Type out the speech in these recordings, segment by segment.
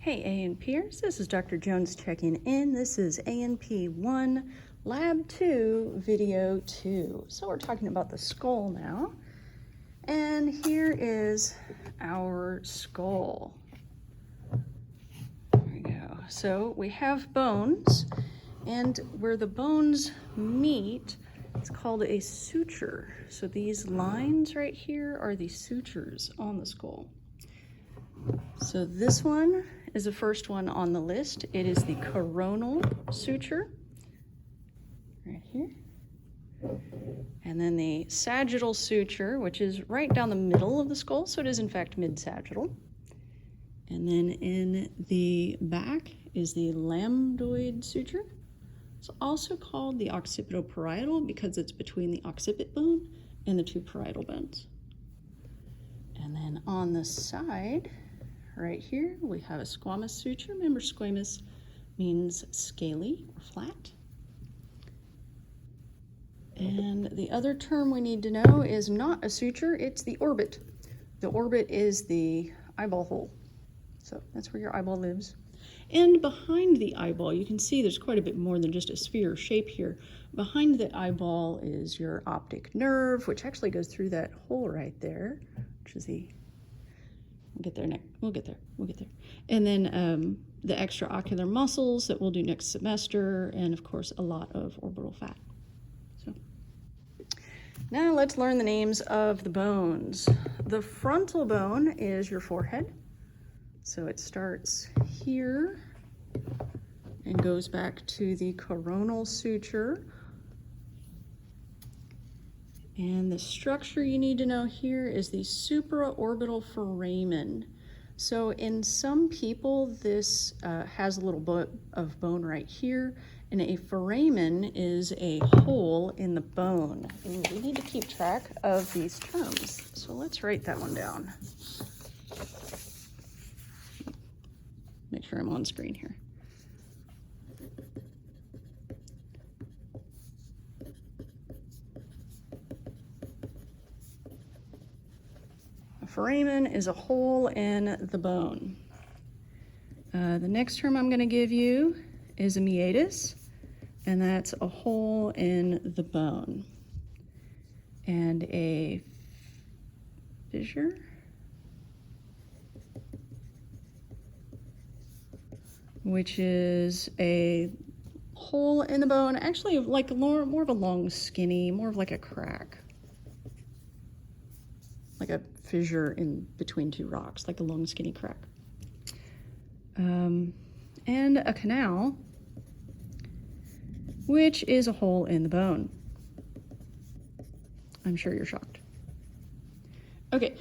Hey A&Pers, this is Dr. Jones checking in. This is A&P 1, Lab 2, Video 2. So we're talking about the skull now. And here is our skull. There we go. So we have bones, and where the bones meet, it's called a suture. So these lines right here are the sutures on the skull. So this one is the first one on the list. It is the coronal suture, right here. And then the sagittal suture, which is right down the middle of the skull, so it is in fact mid-sagittal. And then in the back is the lambdoid suture. It's also called the occipital parietal because it's between the occipit bone and the two parietal bones. And then on the side, right here, we have a squamous suture. Remember, squamous means scaly or flat. And the other term we need to know is not a suture, it's the orbit. The orbit is the eyeball hole. So that's where your eyeball lives. And behind the eyeball, you can see there's quite a bit more than just a sphere shape here. Behind the eyeball is your optic nerve, which actually goes through that hole right there, which is the We'll get there next. We'll get there. And then the extraocular muscles that we'll do next semester, and of course a lot of orbital fat. So now let's learn the names of the bones. The frontal bone is your forehead. So it starts here and goes back to the coronal suture. And the structure you need to know here is the supraorbital foramen. So in some people, this has a little bit of bone right here, and a foramen is a hole in the bone. And we need to keep track of these terms. So let's write that one down. Make sure I'm on screen here. Foramen is a hole in the bone. The next term I'm going to give you is a meatus, and that's a hole in the bone. And a fissure, which is a hole in the bone, actually like more of a long skinny, more of like a crack. Like a fissure in between two rocks, like a long skinny crack. And a canal, which is a hole in the bone. I'm sure you're shocked. Okay,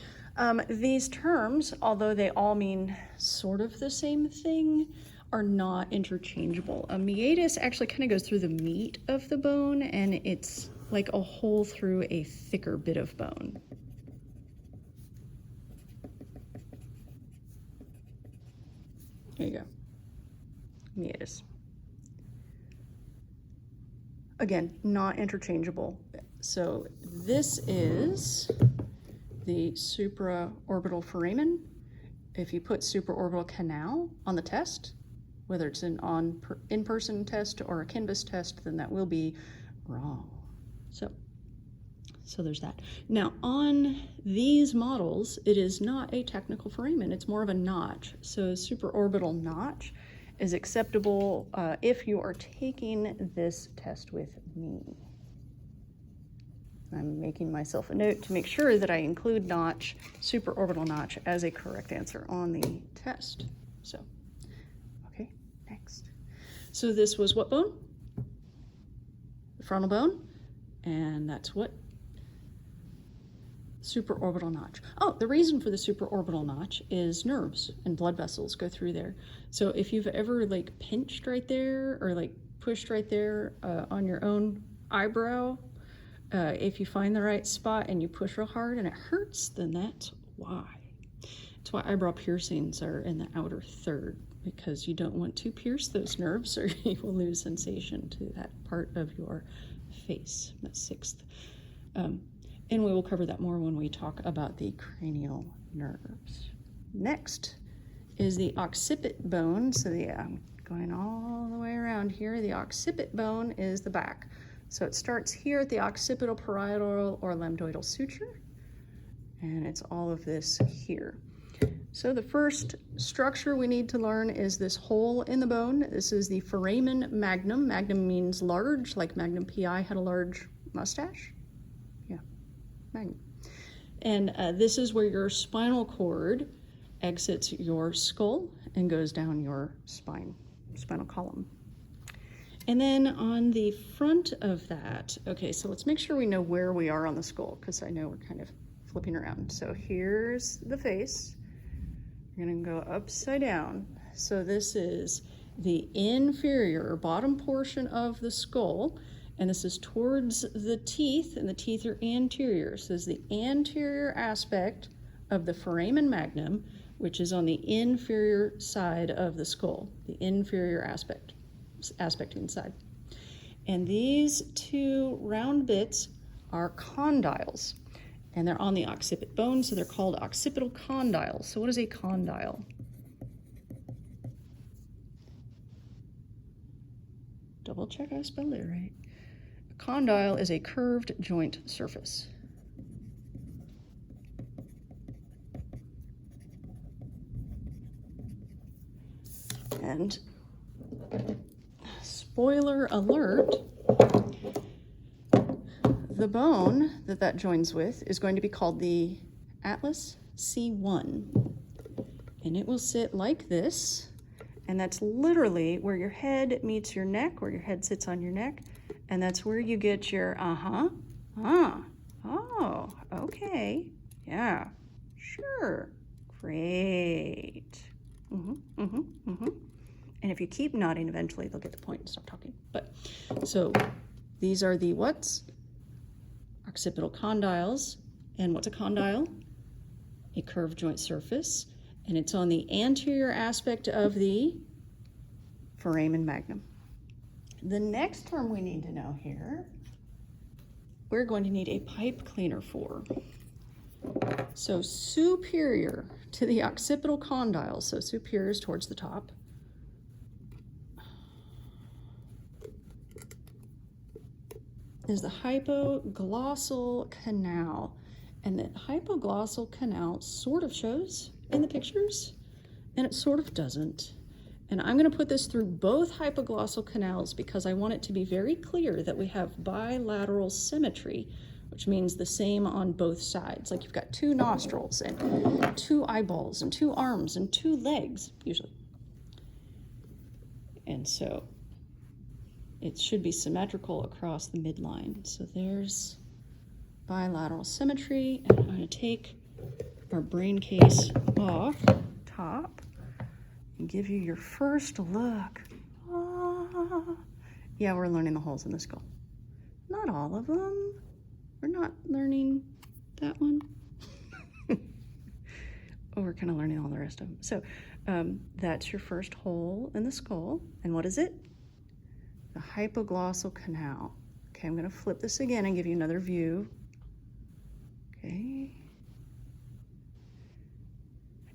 these terms, although they all mean sort of the same thing, are not interchangeable. A meatus actually kind of goes through the meat of the bone, and it's like a hole through a thicker bit of bone. There you go. Meatus. Again, not interchangeable. So this is the supraorbital foramen. If you put supraorbital canal on the test, whether it's an in-person test or a Canvas test, then that will be wrong. So there's that. Now on these models, it is not a technical foramen, it's more of a notch. So supraorbital notch is acceptable if you are taking this test with me. I'm making myself a note to make sure that I include notch, supraorbital notch, as a correct answer on the test. So, okay, next. So this was what bone? The frontal bone, and that's what? Supraorbital notch. Oh, the reason for the supraorbital notch is nerves and blood vessels go through there. So if you've ever like pinched right there or like pushed right there on your own eyebrow, if you find the right spot and you push real hard and it hurts, then that's why. That's why eyebrow piercings are in the outer third, because you don't want to pierce those nerves or you will lose sensation to that part of your face, that sixth. And we will cover that more when we talk about the cranial nerves. Next is the occipit bone. So I'm going all the way around here. The occipit bone is the back. So it starts here at the occipital parietal or lambdoidal suture, and it's all of this here. So the first structure we need to learn is this hole in the bone. This is the foramen magnum. Magnum means large, like Magnum PI had a large mustache. Yeah, magnum. And this is where your spinal cord exits your skull and goes down your spinal column. And then on the front of that, okay, so let's make sure we know where we are on the skull, because I know we're kind of flipping around. So here's the face. We're gonna go upside down. So this is the inferior or bottom portion of the skull, and this is towards the teeth, and the teeth are anterior. So this is the anterior aspect of the foramen magnum, which is on the inferior side of the skull, the inferior aspect inside. And these two round bits are condyles, and they're on the occipit bone, so they're called occipital condyles. So what is a condyle? Double check I spelled it right. A condyle is a curved joint surface. And spoiler alert, the bone that joins with is going to be called the atlas C1. And it will sit like this, and that's literally where your head meets your neck, where your head sits on your neck, and that's where you get your oh, okay, yeah, sure, great. And if you keep nodding, eventually they'll get the point and stop talking. But so these are the what's? Occipital condyles. And what's a condyle? A curved joint surface. And it's on the anterior aspect of the foramen magnum. The next term we need to know here, we're going to need a pipe cleaner for. So superior to the occipital condyles, so superior is towards the top, is the hypoglossal canal. And the hypoglossal canal sort of shows in the pictures, and it sort of doesn't. And I'm going to put this through both hypoglossal canals because I want it to be very clear that we have bilateral symmetry, which means the same on both sides. Like you've got two nostrils and two eyeballs and two arms and two legs, usually. And so it should be symmetrical across the midline. So there's bilateral symmetry, and I'm going to take our brain case off top and give you your first look. Yeah, we're learning the holes in the skull. Not all of them. We're not learning that one. Oh, we're kind of learning all the rest of them. So that's your first hole in the skull. And what is it? The hypoglossal canal. Okay, I'm going to flip this again and give you another view. Okay.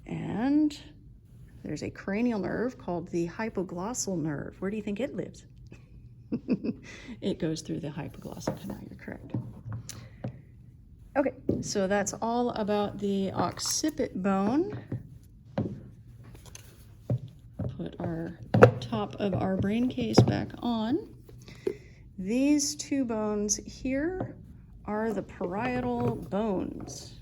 And there's a cranial nerve called the hypoglossal nerve. Where do you think it lives? It goes through the hypoglossal canal. You're correct. Okay, so that's all about the occipit bone. Put our top of our brain case back on. These two bones here are the parietal bones.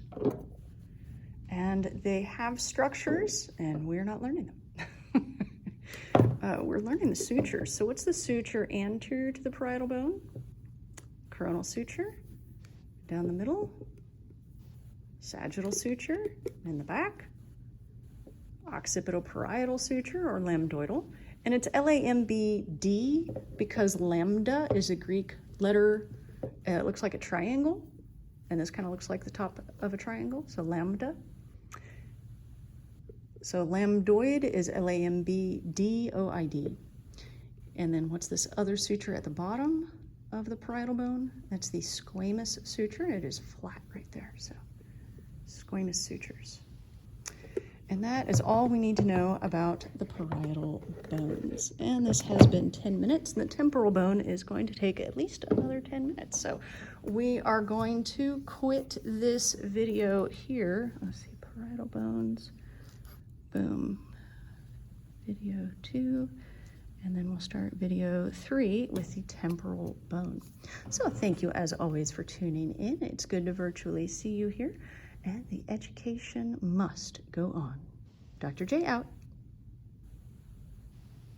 And they have structures, and we're not learning them. We're learning the sutures. So what's the suture anterior to the parietal bone? Coronal suture. Down the middle, sagittal suture. In the back, occipital parietal suture or lambdoidal. And it's L-A-M-B-D because lambda is a Greek letter. It looks like a triangle, and this kind of looks like the top of a triangle, so lambda. So lambdoid is L-A-M-B-D-O-I-D. And then what's this other suture at the bottom of the parietal bone? That's the squamous suture, and it is flat right there, so squamous sutures. And that is all we need to know about the parietal bones. And this has been 10 minutes, and the temporal bone is going to take at least another 10 minutes. So we are going to quit this video here. Let's see, parietal bones, boom, video 2, and then we'll start video 3 with the temporal bone. So thank you as always for tuning in. It's good to virtually see you here. And the education must go on. Dr. J out.